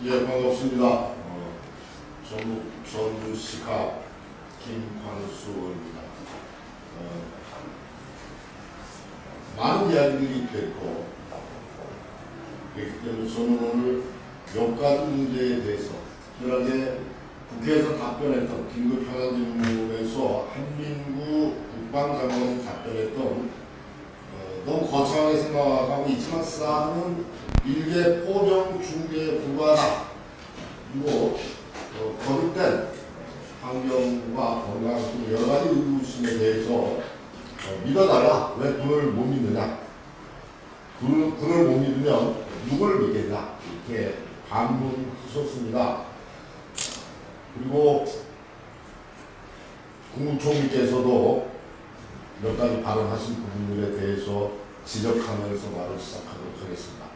예, 반갑습니다. 전주시갑 김광수입니다. 많은 이야기들이 됐고, 그렇기 때문에 저는 오늘 몇 가지 문제에 대해서 특별하게 국회에서 답변했던 긴급 현안질문에서 한민구 국방장관이 답변했던 너무 거창하게 생각하고 있지만 사안은 일개 포병 중대에 불과하다. 그리고 거듭된 환경과 건강 등 여러 가지 의구심에 대해서 믿어달라. 왜 군을 못 믿느냐? 군을 못 믿으면 누구를 믿겠냐? 이렇게 반문하셨습니다. 그리고 국무총리께서도 몇 가지 발언하신 부분들에 대해서 지적하면서 말을 시작하도록 하겠습니다.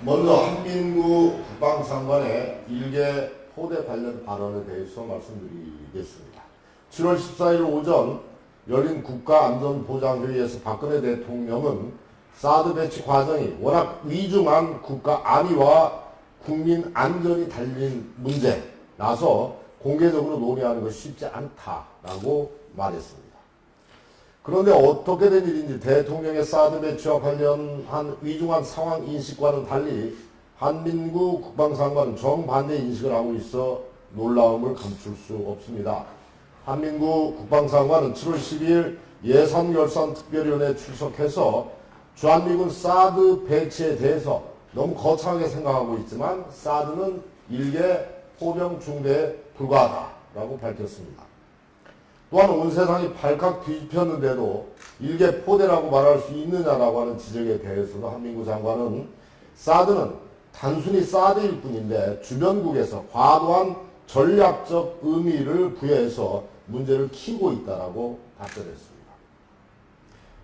먼저 한민구 국방장관의 일개 포대 관련 발언에 대해서 말씀드리겠습니다. 7월 14일 오전 열린 국가안전보장회의에서 박근혜 대통령은 사드 배치 과정이 워낙 위중한 국가 안위와 국민 안전이 달린 문제라서 공개적으로 논의하는 것이 쉽지 않다라고 말했습니다. 그런데 어떻게 된 일인지 대통령의 사드 배치와 관련한 위중한 상황 인식과는 달리 한민구 국방장관은 정반대 인식을 하고 있어 놀라움을 감출 수 없습니다. 한민구 국방장관은 7월 12일 예산결산특별위원회에 출석해서 주한미군 사드 배치에 대해서 너무 거창하게 생각하고 있지만 사드는 일개 포병 중대에 불과하다라고 밝혔습니다. 또한 온 세상이 발칵 뒤집혔는데도 일개 포대라고 말할 수 있느냐라고 하는 지적에 대해서도 한민구 장관은 사드는 단순히 사드일 뿐인데 주변국에서 과도한 전략적 의미를 부여해서 문제를 키우고 있다라고 답변했습니다.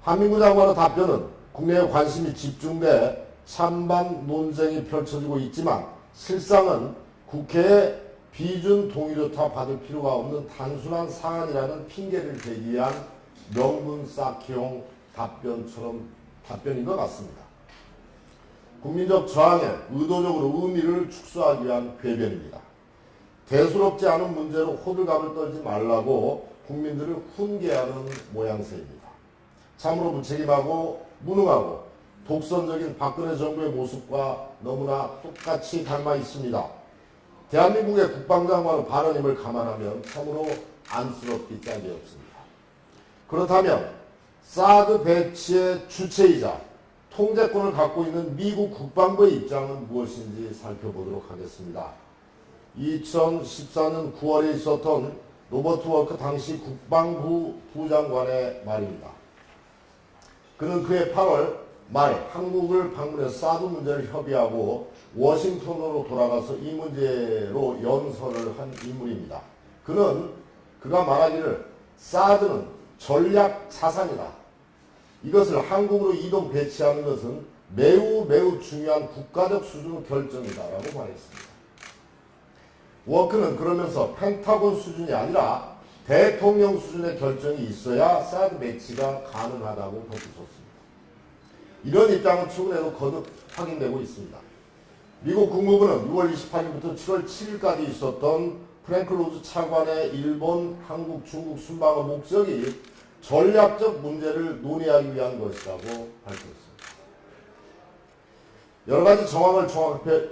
한민구 장관의 답변은 국내에 관심이 집중돼 찬반 논쟁이 펼쳐지고 있지만 실상은 국회에 비준 동의조차 받을 필요가 없는 단순한 사안이라는 핑계를 대기 위한 명분 쌓기용 답변인 것 같습니다. 국민적 저항에 의도적으로 의미를 축소하기 위한 궤변입니다. 대수롭지 않은 문제로 호들갑을 떨지 말라고 국민들을 훈계하는 모양새입니다. 참으로 무책임하고 무능하고 독선적인 박근혜 정부의 모습과 너무나 똑같이 닮아 있습니다. 대한민국의 국방장관의 발언임을 감안하면 참으로 안쓰럽기 짝이 없습니다. 그렇다면 사드 배치의 주체이자 통제권을 갖고 있는 미국 국방부의 입장은 무엇인지 살펴보도록 하겠습니다. 2014년 9월에 있었던 로버트 워크 당시 국방부 부장관의 말입니다. 그는 그해 8월 말 한국을 방문해서 사드 문제를 협의하고 워싱턴으로 돌아가서 이 문제로 연설을 한 인물입니다. 그가 말하기를 사드는 전략 자산이다. 이것을 한국으로 이동 배치하는 것은 매우 중요한 국가적 수준의 결정이다라고 말했습니다. 워크는 그러면서 펜타곤 수준이 아니라 대통령 수준의 결정이 있어야 사드 배치가 가능하다고 덧붙였습니다. 이런 입장은 최근에도 거듭 확인되고 있습니다. 미국 국무부는 6월 28일부터 7월 7일까지 있었던 프랭클 로즈 차관의 일본, 한국, 중국 순방의 목적이 전략적 문제를 논의하기 위한 것이라고 밝혔습니다. 여러 가지 정황을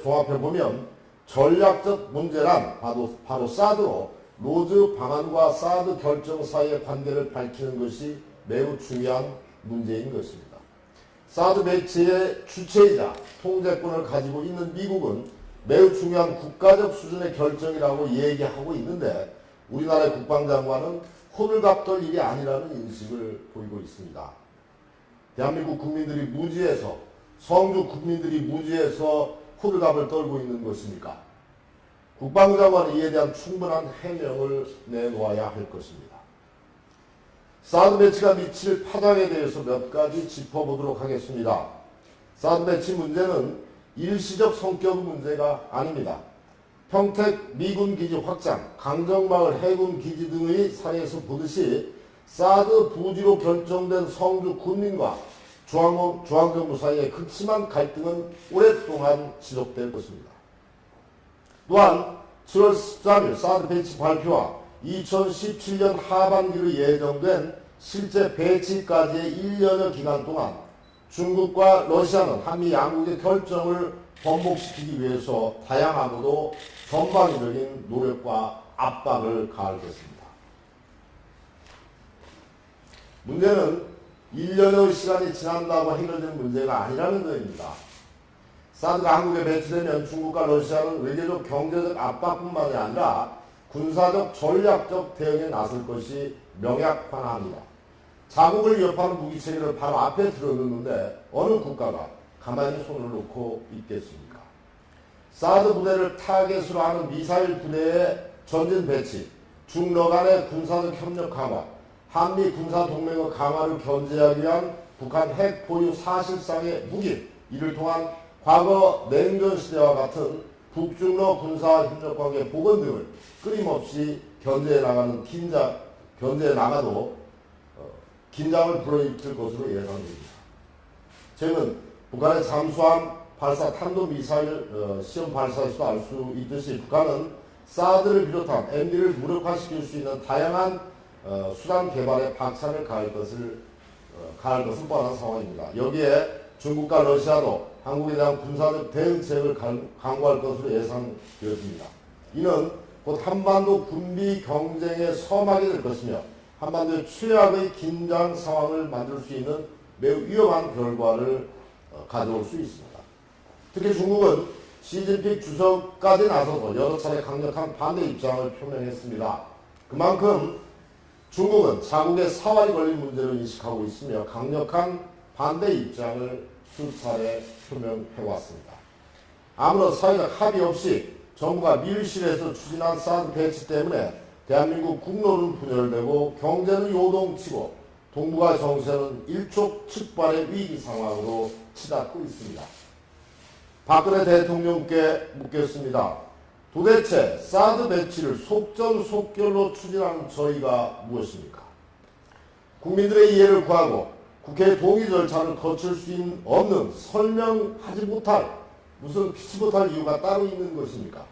종합해보면 전략적 문제란 바로 사드로 로즈 방안과 사드 결정 사이의 관계를 밝히는 것이 매우 중요한 문제인 것입니다. 사드 배치의 주체이자 통제권을 가지고 있는 미국은 매우 중요한 국가적 수준의 결정이라고 얘기하고 있는데 우리나라의 국방장관은 호들갑 떨 일이 아니라는 인식을 보이고 있습니다. 대한민국 국민들이 무지해서 성주 국민들이 무지해서 호들갑을 떨고 있는 것입니까? 국방장관은 이에 대한 충분한 해명을 내놓아야 할 것입니다. 사드 배치가 미칠 파장에 대해서 몇 가지 짚어보도록 하겠습니다. 사드 배치 문제는 일시적 성격의 문제가 아닙니다. 평택 미군 기지 확장, 강정마을 해군 기지 등의 사례에서 보듯이 사드 부지로 결정된 성주 군민과 중앙정부 사이의 극심한 갈등은 오랫동안 지속될 것입니다. 또한 7월 13일 사드 배치 발표와 2017년 하반기로 예정된 실제 배치까지의 1년여 기간 동안 중국과 러시아는 한미 양국의 결정을 번복시키기 위해서 다양하고도 전방위적인 노력과 압박을 가하겠습니다. 문제는 1년의 시간이 지난다고 해결된 문제가 아니라는 것입니다. 사드가 한국에 배치되면 중국과 러시아는 외교적 경제적 압박뿐만이 아니라 군사적 전략적 대응에 나설 것이 명약환합니다. 자국을 위협하는 무기체계를 바로 앞에 들어놓는데 어느 국가가 가만히 손을 놓고 있겠습니까? 사드 부대를 타겟으로 하는 미사일 부대의 전진 배치, 중러 간의 군사적 협력 강화, 한미 군사 동맹의 강화를 견제하기 위한 북한 핵 보유 사실상의 묵인, 이를 통한 과거 냉전 시대와 같은 북중러 군사 협력 관계 복원 등을 끊임없이 견제해 나가도 긴장을 불러일으킬 것으로 예상됩니다. 최근 북한의 잠수함 발사 탄도미사일 시험 발사에서도 알 수 있듯이 북한은 사드를 비롯한 MD를 무력화시킬 수 있는 다양한 수단 개발에 박차를 가할 것은 뻔한 상황입니다. 여기에 중국과 러시아도 한국에 대한 군사적 대응책을 강구할 것으로 예상되어집니다. 이는 곧 한반도 군비 경쟁에 섬하게 될 것이며 한반도의 최악의 긴장 상황을 만들 수 있는 매우 위험한 결과를 가져올 수 있습니다. 특히 중국은 시진핑 주석까지 나서서 여러 차례 강력한 반대 입장을 표명했습니다. 그만큼 중국은 자국의 사활이 걸린 문제로 인식하고 있으며 강력한 반대 입장을 수차례 표명해왔습니다. 아무런 사회적 합의 없이 정부가 밀실에서 추진한 사드 배치 때문에 대한민국 국로는 분열되고 경제는 요동치고 동북아 정세는 일촉즉발의 위기 상황으로 치닫고 있습니다. 박근혜 대통령께 묻겠습니다. 도대체 사드 배치를 속전속결로 추진하는 저희가 무엇입니까? 국민들의 이해를 구하고 국회 동의 절차를 거칠 수 없는 설명하지 못할 무슨 피치 못할 이유가 따로 있는 것입니까?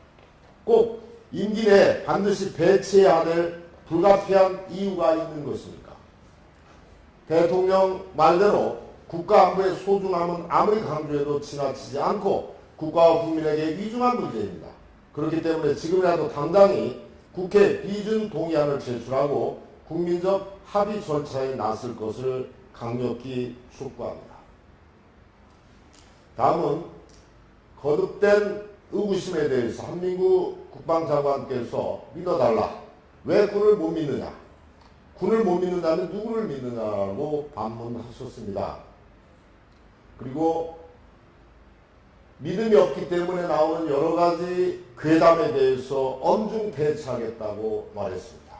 꼭 임기 내에 반드시 배치해야 될 불가피한 이유가 있는 것입니까? 대통령 말대로 국가 안보의 소중함은 아무리 강조해도 지나치지 않고 국가와 국민에게 위중한 문제입니다. 그렇기 때문에 지금이라도 당당히 국회 비준 동의안을 제출하고 국민적 합의 절차에 나설 것을 강력히 촉구합니다. 다음은 거듭된 의구심에 대해서 한민구 국방장관께서 믿어달라. 왜 군을 못 믿느냐? 군을 못 믿는다면 누구를 믿느냐고 반문하셨습니다. 그리고 믿음이 없기 때문에 나오는 여러 가지 괴담에 대해서 엄중 대처하겠다고 말했습니다.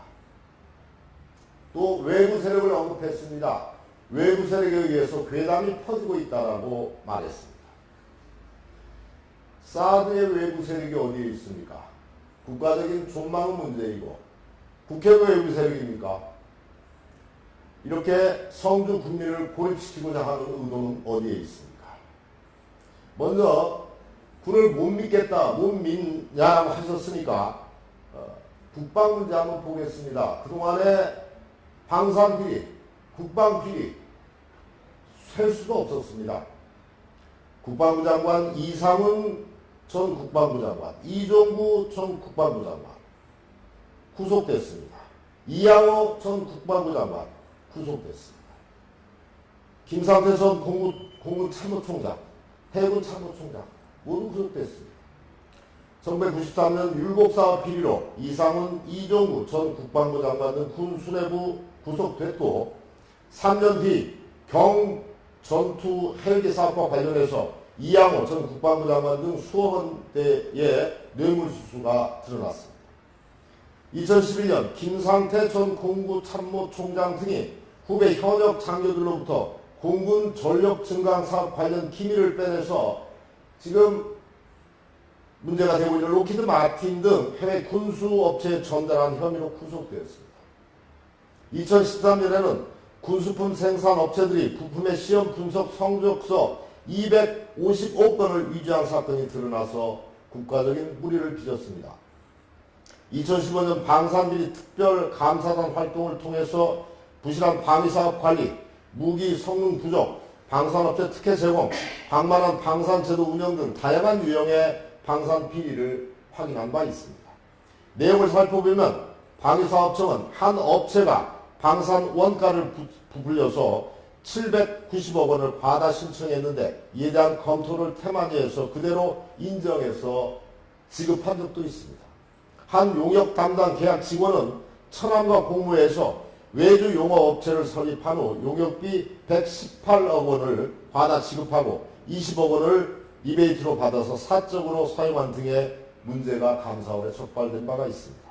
또 외부 세력을 언급했습니다. 외부 세력에 의해서 괴담이 퍼지고 있다고 말했습니다. 사드의 외부 세력이 어디에 있습니까? 국가적인 존망의 문제이고 국회가 외부 세력입니까? 이렇게 성주 국민을 고립시키고자 하는 의도는 어디에 있습니까? 먼저 군을 못 믿겠다, 못 믿냐고 하셨으니까 국방 문제 한번 보겠습니다. 그동안에 방산비리, 국방비리 셀 수도 없었습니다. 국방부 장관 이상훈 전 국방부 장관, 이종구 전 국방부 장관 구속됐습니다. 이양호 전 국방부 장관 구속됐습니다. 김상태 전 공군 참모총장, 해군 참모총장 모두 구속됐습니다. 1993년 율곡사업 비리로 이상훈, 이종구 전 국방부 장관 등 군 수뇌부 구속됐고 3년 뒤 경 전투 헬기 사업과 관련해서 이양호 전 국방부 장관 등 수억 원대의 뇌물수수가 드러났습니다. 2011년 김상태 전 공군 참모총장 등이 후배 현역 장교들로부터 공군 전력 증강 사업 관련 기밀을 빼내서 지금 문제가 되고 있는 로키드 마틴 등 해외 군수 업체에 전달한 혐의로 구속되었습니다. 2013년에는 군수품 생산 업체들이 부품의 시험 분석 성적서 255건을 위조한 사건이 드러나서 국가적인 물의를 빚었습니다. 2015년 방산비리 특별감사단 활동을 통해서 부실한 방위사업 관리, 무기 성능 부족, 방산업체 특혜 제공, 방만한 방산제도 운영 등 다양한 유형의 방산 비리를 확인한 바 있습니다. 내용을 살펴보면 방위사업청은 한 업체가 방산 원가를 부풀려서 790억 원을 과다 신청했는데 이에 대한 검토를 태만히 해서 그대로 인정해서 지급한 적도 있습니다. 한 용역 담당 계약 직원은 천안과 공무에서 외주 용어업체를 설립한 후 용역비 118억 원을 과다 지급하고 20억 원을 리베이트로 받아서 사적으로 사용한 등의 문제가 감사원에 적발된 바가 있습니다.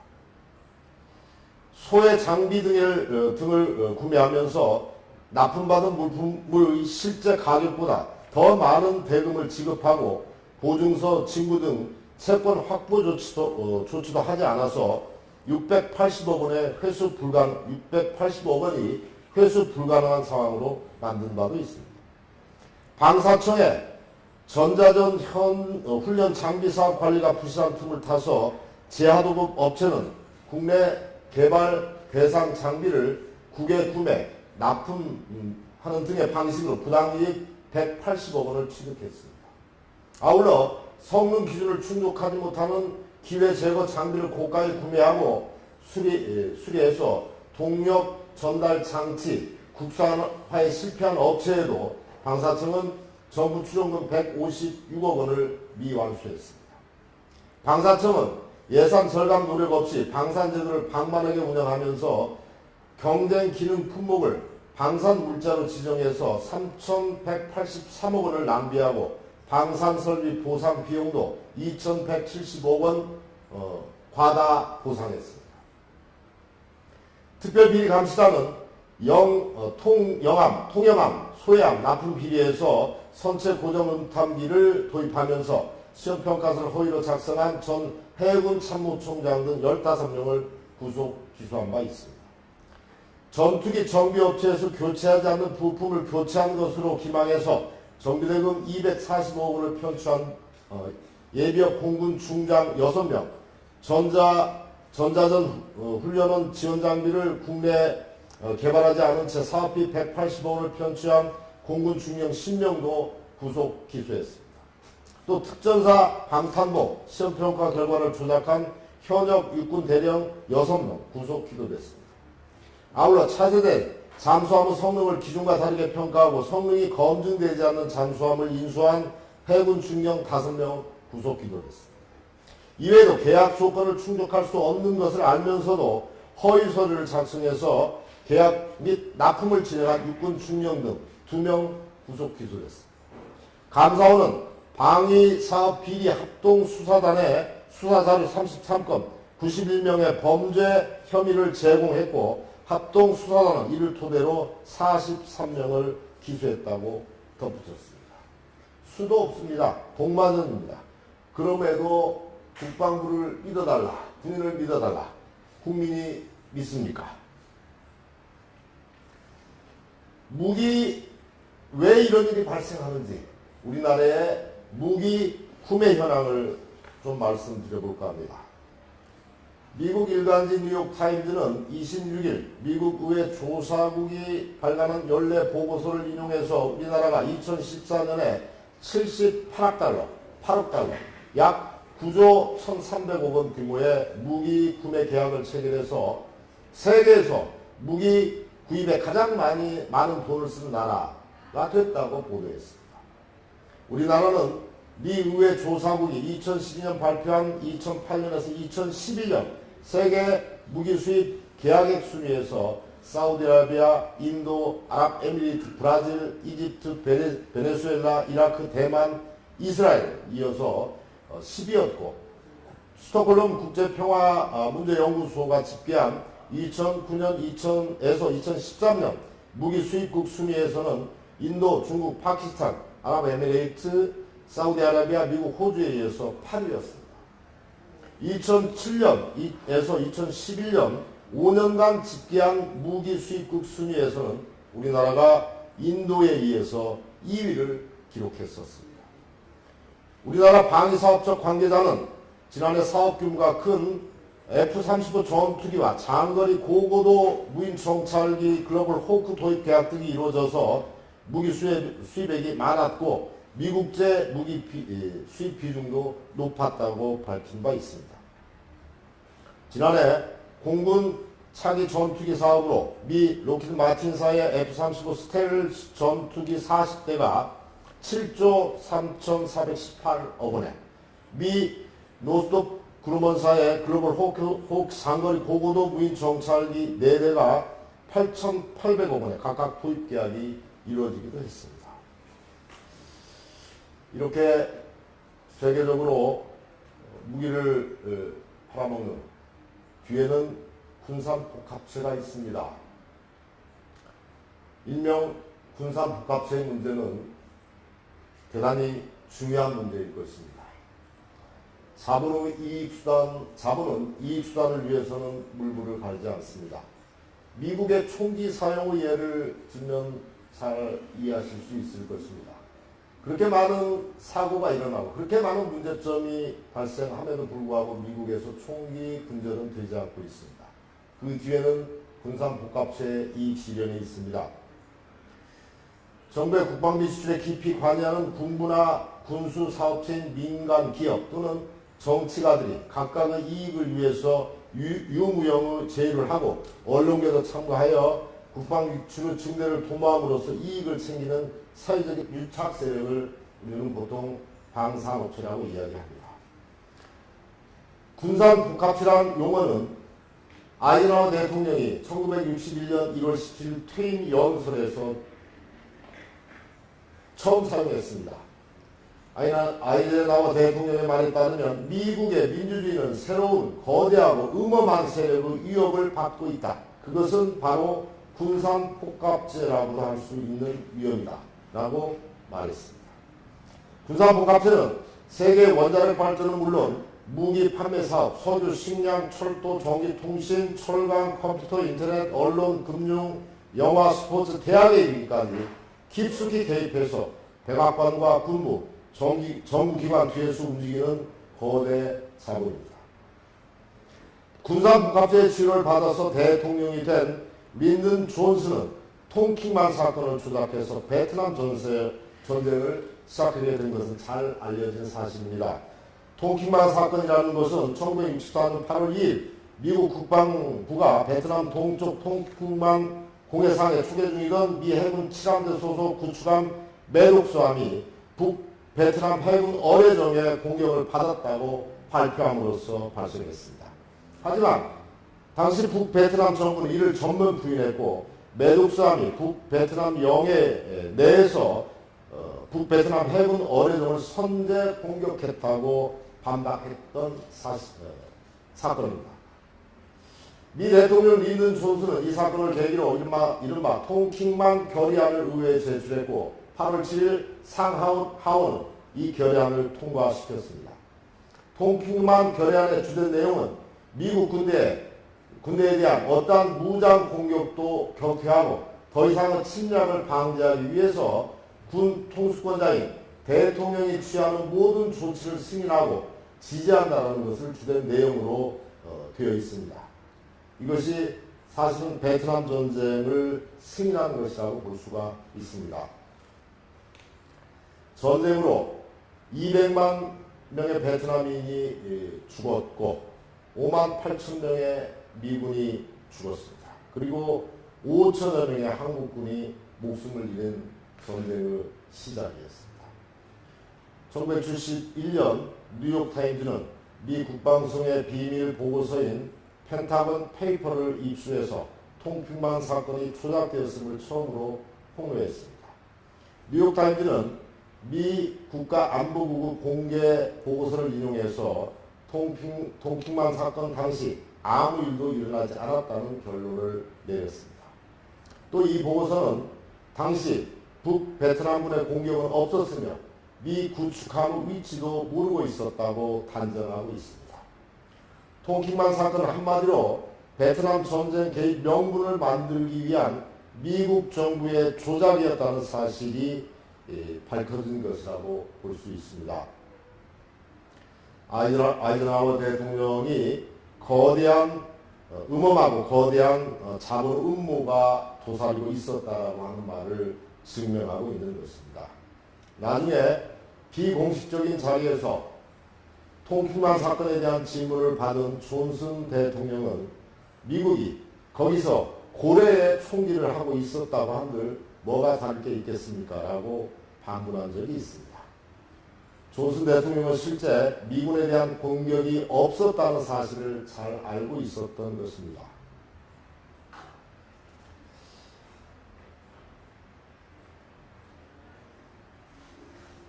소해 장비 등을 구매하면서 납품받은 물품의 실제 가격보다 더 많은 대금을 지급하고 보증서, 징구 등 채권 확보 조치도 하지 않아서 680억 원의 회수 불가능, 680억 원이 회수 불가능한 상황으로 만든 바도 있습니다. 방사청의 전자전 훈련 장비 사업 관리가 부실한 틈을 타서 제하도급 업체는 국내 개발 대상 장비를 국외 구매, 납품하는 등의 방식으로 부당이익 180억 원을 취득했습니다. 아울러 성능 기준을 충족하지 못하는 기회 제거 장비를 고가에 구매하고 수리해서 동력 전달 장치 국산화에 실패한 업체에도 방사청은 정부 추정금 156억 원을 미완수했습니다. 방사청은 예산 절감 노력 없이 방산제도를 방만하게 운영하면서 경쟁 기능 품목을 방산 물자로 지정해서 3,183억 원을 낭비하고 방산설비 보상 비용도 2,175억 원 과다 보상했습니다. 특별비리감시단은 통영함, 소해함 납품 비리에서 선체 고정 음탐기를 도입하면서 시험평가서를 허위로 작성한 전 해군 참모총장 등 15명을 구속 기소한 바 있습니다. 전투기 정비업체에서 교체하지 않는 부품을 교체한 것으로 기망해서 정비대금 245억 원을 편취한 예비역 공군 중장 6명, 전자전 훈련원 지원 장비를 국내 개발하지 않은 채 사업비 180억 원을 편취한 공군 중령 10명도 구속 기소했습니다. 또 특전사 방탄복 시험평가 결과를 조작한 현역 육군 대령 6명 구속 기소됐습니다. 아울러 차세대 잠수함의 성능을 기존과 다르게 평가하고 성능이 검증되지 않는 잠수함을 인수한 해군 중령 5명 구속 기소됐습니다. 이외에도 계약 조건을 충족할 수 없는 것을 알면서도 허위 서류를 작성해서 계약 및 납품을 진행한 육군 중령 등 2명 구속 기소됐습니다. 감사원은 방위사업 비리 합동수사단에 수사자료 33건 91명의 범죄 혐의를 제공했고 합동수사단은 이를 토대로 43명을 기소했다고 덧붙였습니다. 수도 없습니다. 복마전입니다. 그럼에도 국방부를 믿어달라, 군인을 믿어달라. 국민이 믿습니까? 무기 왜 이런 일이 발생하는지 우리나라의 무기 구매 현황을 좀 말씀드려볼까 합니다. 미국 일간지 뉴욕타임즈는 26일 미국 의회 조사국이 발간한 연례 보고서를 인용해서 우리나라가 2014년에 78억 달러, 약 9조 1,300억 원 규모의 무기 구매 계약을 체결해서 세계에서 무기 구입에 가장 많은 돈을 쓰는 나라가 됐다고 보도했습니다. 우리나라는 미 의회 조사국이 2012년 발표한 2008년에서 2011년 세계 무기 수입 계약액 순위에서 사우디아라비아, 인도, 아랍에미리트, 브라질, 이집트, 베네수엘라, 이라크, 대만, 이스라엘 이어서 10위였고 스톡홀름 국제평화문제연구소가 집계한 2009년 2000에서 2013년 무기 수입국 순위에서는 인도, 중국, 파키스탄, 아랍에미레이트, 사우디아라비아, 미국, 호주에 이어서 8위였습니다. 2007년에서 2011년 5년간 집계한 무기 수입국 순위에서는 우리나라가 인도에 의해서 2위를 기록했었습니다. 우리나라 방위사업적 관계자는 지난해 사업 규모가 큰 F-35 전투기와 장거리 고고도 무인 정찰기 글로벌 호크 도입 계약 등이 이루어져서 무기 수입액이 많았고 미국제 무기 수입 비중도 높았다고 밝힌 바 있습니다. 지난해 공군 차기 전투기 사업으로 미 로키드 마틴사의 F-35 스텔스 전투기 40대가 7조 3,418억 원에, 미 노스톱 그루먼사의 글로벌 호크 장거리 고고도 무인 정찰기 4대가 8,800억 원에 각각 도입 계약이 이루어지기도 했습니다. 이렇게 세계적으로 무기를 팔아먹는 뒤에는 군산복합체가 있습니다. 일명 군산복합체의 문제는 대단히 중요한 문제일 것입니다. 자본은 이익수단을 위해서는 물불을 가리지 않습니다. 미국의 총기 사용의 예를 들면 잘 이해하실 수 있을 것입니다. 그렇게 많은 사고가 일어나고 그렇게 많은 문제점이 발생함에도 불구하고 미국에서 총기 근절은 되지 않고 있습니다. 그 뒤에는 군산복합체의 이익 실현이 있습니다. 정부의 국방비 지출에 깊이 관여하는 군부나 군수 사업체인 민간 기업 또는 정치가들이 각각의 이익을 위해서 유무형의 제의를 하고 언론계도 참가하여 국방 지출 증대를 도모함으로써 이익을 챙기는 사회적 유착 세력을 우리는 보통 방산업체라고 이야기합니다. 군산복합체란 용어는 아이젠하워 대통령이 1961년 1월 17일 퇴임 연설에서 처음 사용했습니다. 아이젠하워 대통령의 말에 따르면 미국의 민주주의는 새로운 거대하고 음험한 세력의 위협을 받고 있다. 그것은 바로 군산복합체라고도 할 수 있는 위험이다. 라고 말했습니다. 군산복합체는 세계 원자력 발전은 물론 무기 판매 사업, 석유, 식량, 철도, 전기, 통신, 철강, 컴퓨터, 인터넷, 언론, 금융, 영화, 스포츠, 대학에 이르기까지 깊숙이 개입해서 백악관과 군부, 정부기관 뒤에서 움직이는 거대 자본입니다. 군산복합체의 지원을 받아서 대통령이 된 린든 존슨은 통킹만 사건을 조작해서 베트남 전쟁을 시작하게 된 것은 잘 알려진 사실입니다. 통킹만 사건이라는 것은 1964년 8월 2일 미국 국방부가 베트남 동쪽 통킹만 공해상에 추계 중이던 미 해군 7함대 소속 구축함 매독수함이 북베트남 해군 어뢰정에 공격을 받았다고 발표함으로써 발생했습니다. 하지만 당시 북베트남 정부는 이를 전면 부인했고 매독수함이 북베트남 영해 내에서 북베트남 해군 어뢰정을 선제 공격했다고 반박했던 사건입니다. 미 대통령 린든 존슨은 이 사건을 계기로 이른바 통킹만 결의안을 의회에 제출했고 8월 7일 상하원은 이 결의안을 통과시켰습니다. 통킹만 결의안의 주된 내용은 미국 군대에 대한 어떠한 무장 공격도 격퇴하고 더 이상의 침략을 방지하기 위해서 군 통수권자인 대통령이 취하는 모든 조치를 승인하고 지지한다는 것을 주된 내용으로 되어 있습니다. 이것이 사실은 베트남 전쟁을 승인한 것이라고 볼 수가 있습니다. 전쟁으로 200만 명의 베트남인이 죽었고 5만 8천 명의 미군이 죽었습니다. 그리고 5천여 명의 한국군이 목숨을 잃은 전쟁의 시작이었습니다. 1971년 뉴욕타임즈는 미 국방성의 비밀 보고서인 펜타곤 페이퍼를 입수해서 통킹만 사건이 조작되었음을 처음으로 폭로했습니다. 뉴욕타임즈는 미 국가안보국의 공개 보고서를 인용해서 통킹만 사건 당시 아무 일도 일어나지 않았다는 결론을 내렸습니다. 또 이 보고서는 당시 북베트남군의 공격은 없었으며 미 구축함의 위치도 모르고 있었다고 단정하고 있습니다. 통킹만 사건은 한마디로 베트남 전쟁 개입 명분을 만들기 위한 미국 정부의 조작이었다는 사실이 밝혀진 것이라고 볼 수 있습니다. 아이젠하워 대통령이 거대한 음험하고 거대한 자본 음모가 도사리고 있었다라고 하는 말을 증명하고 있는 것입니다. 나중에 비공식적인 자리에서 통킹만 사건에 대한 질문을 받은 존슨 대통령은 미국이 거기서 고래의 총기를 하고 있었다고 한들 뭐가 다를 게 있겠습니까? 라고 반문한 적이 있습니다. 존슨 대통령은 실제 미군에 대한 공격이 없었다는 사실을 잘 알고 있었던 것입니다.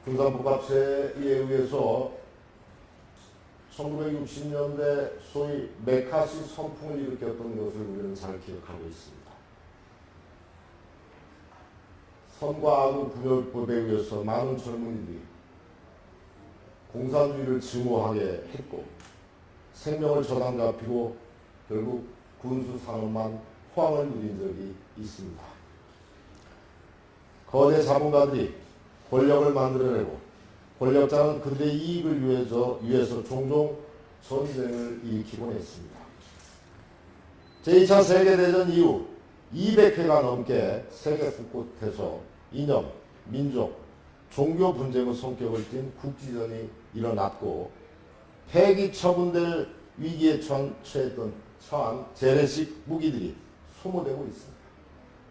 군산복합체에 의해서 1960년대 소위 메카시 선풍을 일으켰던 것을 우리는 잘 기억하고 있습니다. 선과 악의 분열법에 의해서 많은 젊은이들이 공산주의를 증오하게 했고 생명을 저당 잡히고 결국 군수산업만 호황을 누린 적이 있습니다. 거대 자본가들이 권력을 만들어내고 권력자는 그들의 이익을 위해서 종종 전쟁을 일으키곤 했습니다. 제2차 세계대전 이후 200회가 넘게 세계 곳곳에서 이념, 민족, 종교 분쟁의 성격을 띤 국지전이 일어났고 폐기 처분될 위기에 처한 재래식 무기들이 소모되고 있습니다.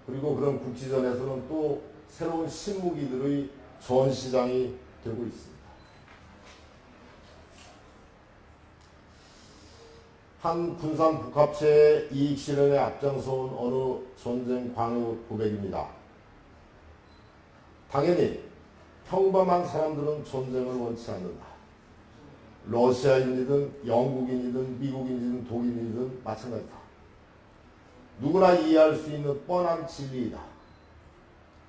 그리고 그런 국지전에서는 또 새로운 신무기들의 전시장이 되고 있습니다. 한 군산 복합체의 이익 실현에 앞장서온 어느 전쟁 광의 고백입니다. 당연히 평범한 사람들은 전쟁을 원치 않는다. 러시아인이든 영국인이든 미국인이든 독일인이든 마찬가지다. 누구나 이해할 수 있는 뻔한 진리이다.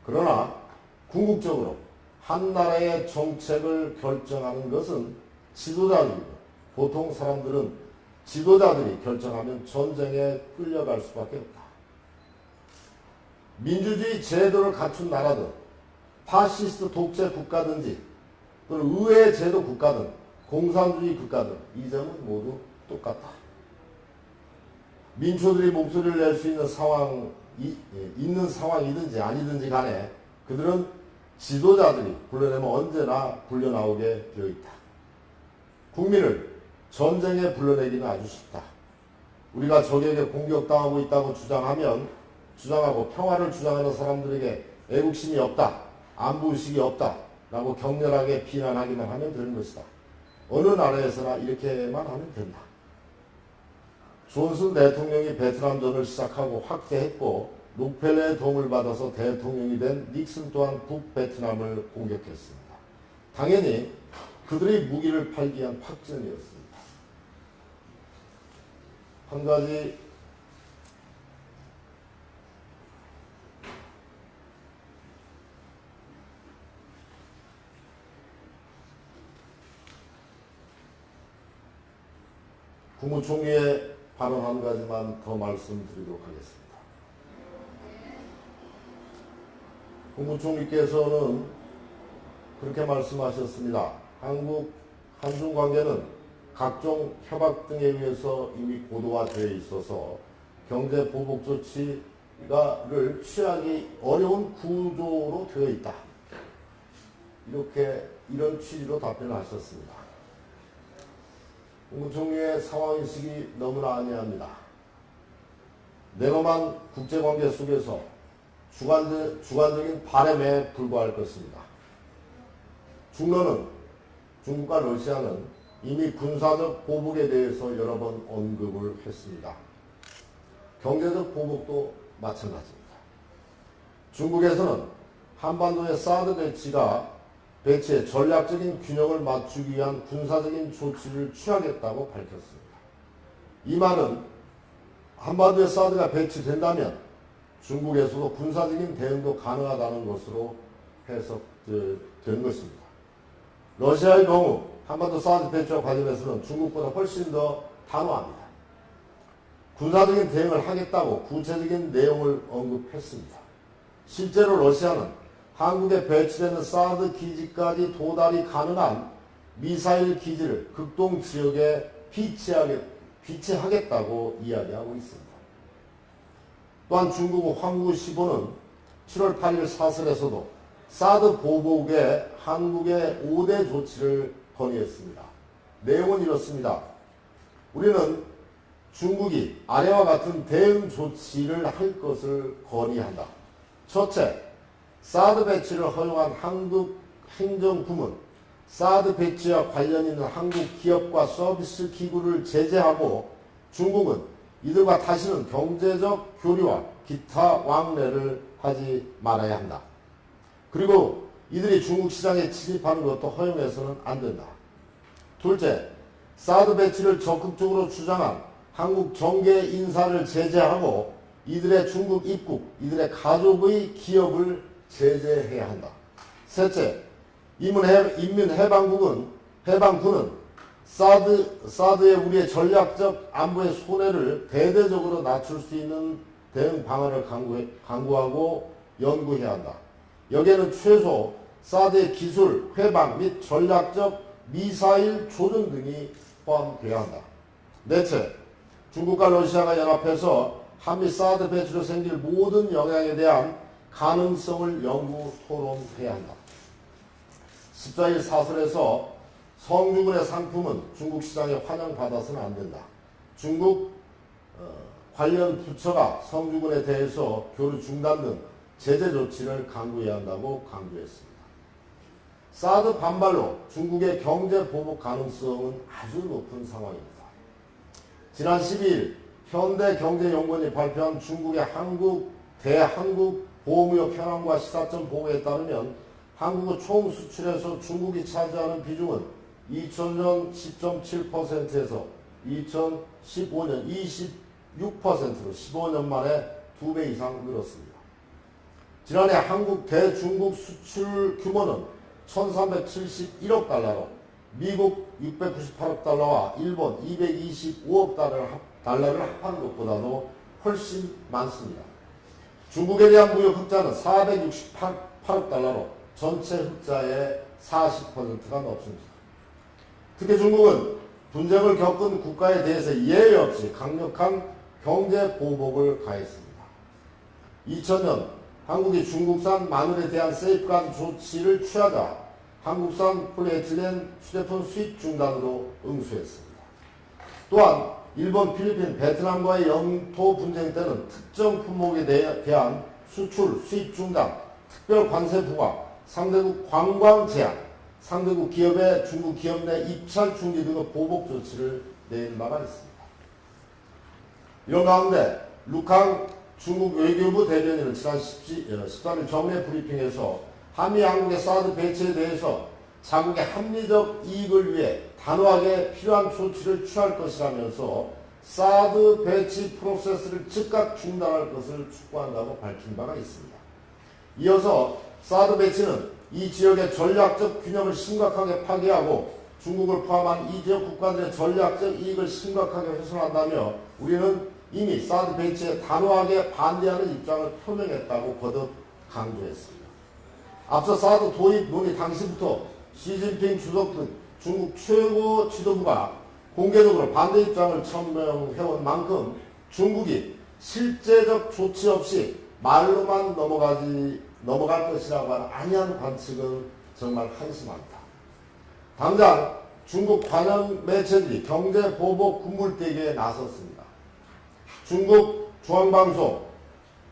그러나 궁극적으로 한 나라의 정책을 결정하는 것은 지도자들이고 보통 사람들은 지도자들이 결정하면 전쟁에 끌려갈 수밖에 없다. 민주주의 제도를 갖춘 나라든 파시스트 독재 국가든지 또는 의회 제도 국가든 공산주의 국가든 이 점은 모두 똑같다. 민초들이 목소리를 낼 수 있는 상황이든지 아니든지 간에 그들은 지도자들이 불러내면 언제나 불려나오게 되어 있다. 국민을 전쟁에 불러내기는 아주 쉽다. 우리가 적에게 공격당하고 있다고 주장하고 평화를 주장하는 사람들에게 애국심이 없다, 안보의식이 없다 라고 격렬하게 비난하기만 하면 되는 것이다. 어느 나라에서나 이렇게만 하면 된다. 존슨 대통령이 베트남전을 시작하고 확대했고 록펠러의 도움을 받아서 대통령이 된 닉슨 또한 북베트남을 공격했습니다. 당연히 그들이 무기를 팔기 위한 확전이었습니다. 한 가지 국무총리의 발언 한 가지만 더 말씀드리도록 하겠습니다. 국무총리께서는 그렇게 말씀하셨습니다. 한중 관계는 각종 협약 등에 의해서 이미 고도화되어 있어서 경제 보복 조치를 취하기 어려운 구조로 되어 있다. 이런 취지로 답변하셨습니다. 국무총리의 상황인식이 너무나 아니합니다. 내로만 국제관계 속에서 주관적인 바람에 불과할 것입니다. 중국과 러시아는 이미 군사적 보복에 대해서 여러 번 언급을 했습니다. 경제적 보복도 마찬가지입니다. 중국에서는 한반도의 사드 배치의 전략적인 균형을 맞추기 위한 군사적인 조치를 취하겠다고 밝혔습니다. 이 말은 한반도에 사드가 배치된다면 중국에서도 군사적인 대응도 가능하다는 것으로 해석된 것입니다. 러시아의 경우 한반도 사드 배치와 관련해서는 중국보다 훨씬 더 단호합니다. 군사적인 대응을 하겠다고 구체적인 내용을 언급했습니다. 실제로 러시아는 한국에 배치되는 사드 기지까지 도달이 가능한 미사일 기지를 극동 지역에 비치하겠다고 이야기하고 있습니다. 또한 중국 황구 15는 7월 8일 사설에서도 사드 보복에 한국의 5대 조치를 건의했습니다. 내용은 이렇습니다. 우리는 중국이 아래와 같은 대응 조치를 할 것을 건의한다. 첫째, 사드 배치를 허용한 한국 행정부문, 사드 배치와 관련 있는 한국 기업과 서비스 기구를 제재하고 중국은 이들과 다시는 경제적 교류와 기타 왕래를 하지 말아야 한다. 그리고 이들이 중국 시장에 진입하는 것도 허용해서는 안 된다. 둘째, 사드 배치를 적극적으로 주장한 한국 정계 인사를 제재하고 이들의 중국 입국, 이들의 가족의 기업을 제재해야 한다. 셋째, 인민해방군은 사드에 우리의 전략적 안보의 손해를 대대적으로 낮출 수 있는 대응 방안을 강구하고 연구해야 한다. 여기에는 최소 사드의 기술, 회방 및 전략적 미사일 조준 등이 포함되어야 한다. 넷째, 중국과 러시아가 연합해서 한미 사드 배치로 생길 모든 영향에 대한 가능성을 연구 토론해야 한다. 14일 사설에서 성주군의 상품은 중국 시장에 환영받아서는 안 된다. 중국 관련 부처가 성주군에 대해서 교류 중단 등 제재 조치를 강구해야 한다고 강조했습니다. 사드 반발로 중국의 경제 보복 가능성은 아주 높은 상황입니다. 지난 12일 현대경제연구원이 발표한 중국의 대한국 보호무역 현황과 시사점 보고에 따르면 한국의 총 수출에서 중국이 차지하는 비중은 2000년 10.7%에서 2015년 26%로 15년 만에 2배 이상 늘었습니다. 지난해 한국 대중국 수출 규모는 1371억 달러로 미국 698억 달러와 일본 225억 달러를 합한 것보다도 훨씬 많습니다. 중국에 대한 무역 흑자는 468억 달러로 전체 흑자의 40%가 넘습니다. 특히 중국은 분쟁을 겪은 국가에 대해서 예외 없이 강력한 경제 보복을 가했습니다. 2000년 한국이 중국산 마늘에 대한 세이프가드 조치를 취하자 한국산 폴리에틸렌 휴대폰 수입 중단으로 응수했습니다. 또한 일본, 필리핀, 베트남과의 영토 분쟁 때는 특정 품목에 대한 수출, 수입 중단, 특별 관세 부과, 상대국 관광 제한, 상대국 기업의 중국 기업 내 입찰 중지 등의 보복 조치를 내린 바가 있습니다. 이런 가운데 루캉 중국 외교부 대변인은 지난 13일 정례 브리핑에서 한미 양국의 사드 배치에 대해서 자국의 합리적 이익을 위해 단호하게 필요한 조치를 취할 것이라면서 사드 배치 프로세스를 즉각 중단할 것을 촉구한다고 밝힌 바가 있습니다. 이어서 사드 배치는 이 지역의 전략적 균형을 심각하게 파괴하고 중국을 포함한 이 지역 국가들의 전략적 이익을 심각하게 훼손한다며 우리는 이미 사드 배치에 단호하게 반대하는 입장을 표명했다고 거듭 강조했습니다. 앞서 사드 도입 논의 당시부터 시진핑 주석 등 중국 최고 지도부가 공개적으로 반대 입장을 천명해온 만큼 중국이 실제적 조치 없이 말로만 넘어갈 것이라고 하는 안이한 관측은 정말 한심합니다. 당장 중국 관영 매체들이 경제 보복 군물대기에 나섰습니다. 중국 중앙방송,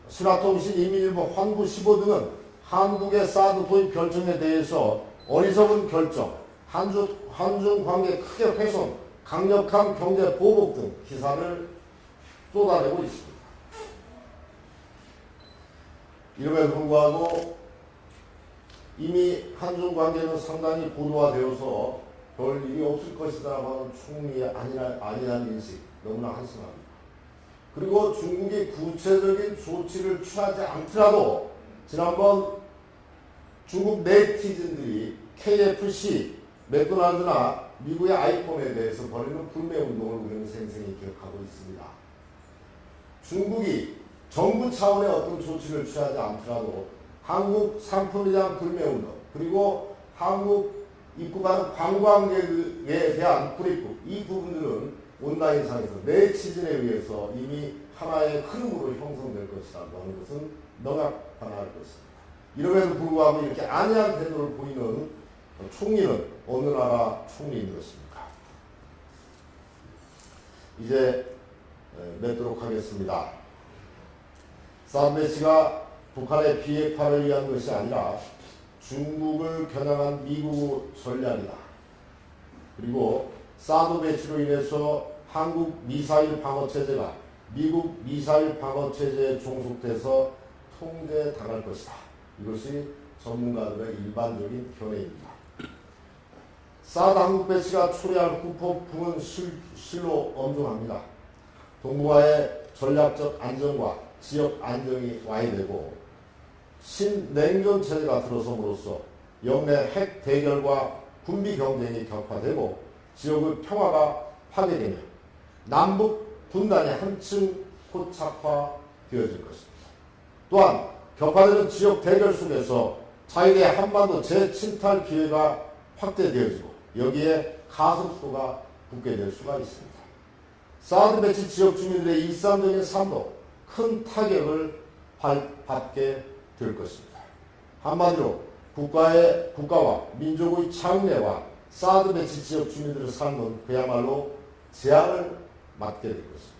신화통신, 인민일보, 환구 15 등은 한국의 사드 도입 결정에 대해서 어리석은 결정, 한중 관계 크게 훼손, 강력한 경제 보복 등 기사를 쏟아내고 있습니다. 이름에도 불구하고 이미 한중 관계는 상당히 고도화되어서 별 일이 없을 것이다라고 하는 충분히 아니라는 인식 너무나 한심합니다. 그리고 중국이 구체적인 조치를 취하지 않더라도 지난번 중국 네티즌들이 KFC, 맥도날드나 미국의 아이폰에 대해서 벌이는 불매운동을 우리는 생생히 기억하고 있습니다. 중국이 정부 차원의 어떤 조치를 취하지 않더라도 한국 상품에 대한 불매운동 그리고 한국 입국하는 관광객에 대한 불입국 이 부분들은 온라인상에서 내치진에 의해서 이미 하나의 흐름으로 형성될 것이라고 하는 것은 명확할 것입니다. 이름에도 불구하고 이렇게 안이한 태도를 보이는 총리는 어느 나라 총리인 것입니까? 이제 맺도록 하겠습니다. 사드 배치가 북한의 비핵화를 위한 것이 아니라 중국을 겨냥한 미국의 전략이다. 그리고 사드 배치로 인해서 한국 미사일 방어 체제가 미국 미사일 방어 체제에 종속돼서 통제당할 것이다. 이것이 전문가들의 일반적인 견해입니다. 사드 한국 배치가 초래할 후폭풍은 실로 엄중합니다. 동북아의 전략적 안정과 지역 안정이 와해되고 신냉전 체제가 들어섬으로써 영내 핵 대결과 군비 경쟁이 격화되고 지역의 평화가 파괴되며 남북 분단이 한층 포착화되어질 것입니다. 또한 격화되는 지역 대결 속에서 자유의 한반도 재침탈 기회가 확대되어지고 여기에 가속도가 붙게 될 수가 있습니다. 사드 배치 지역 주민들의 일상적인 삶도 큰 타격을 받게 될 것입니다. 한마디로 국가와 민족의 장래와 사드 배치 지역 주민들의 삶은 그야말로 재앙을 맞게 될 것입니다.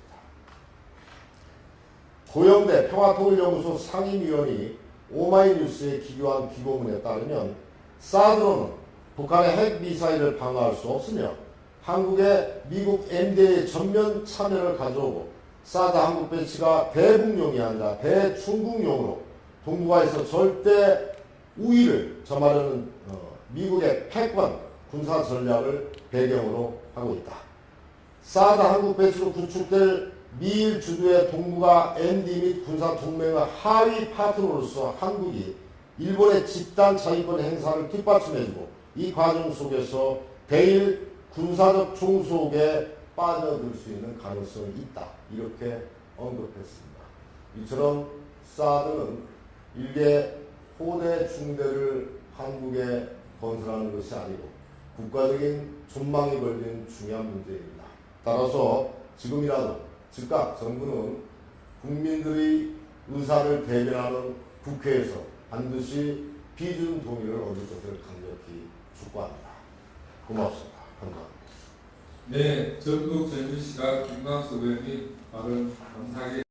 고영대 평화통일연구소 상임위원이 오마이뉴스에 기고한 기고문에 따르면 사드로는 북한의 핵미사일을 방어할 수 없으며 한국의 미국 MDA의 전면 참여를 가져오고 사드 한국 배치가 대북용이 아니라 대중국용으로 동북아에서 절대 우위를 점하려는 미국의 패권 군사 전략을 배경으로 하고 있다. 사드 한국 배치로 구축될 미일 주도의 동북아 MD 및 군사 동맹의 하위 파트너로서 한국이 일본의 집단 자위권 행사를 뒷받침해주고 이 과정 속에서 대일 군사적 종속에 빠져들 수 있는 가능성이 있다. 이렇게 언급했습니다. 이처럼 사드는 일개 호대 중대를 한국에 건설하는 것이 아니고 국가적인 전망이 걸린 중요한 문제입니다. 따라서 지금이라도 즉각 정부는 국민들의 의사를 대변하는 국회에서 반드시 비준 동의를 얻을 것을 강력히 촉구합니다. 고맙습니다. 감사합니다. 네, 전국 전주시가 김광수 의원이 발언 감사하게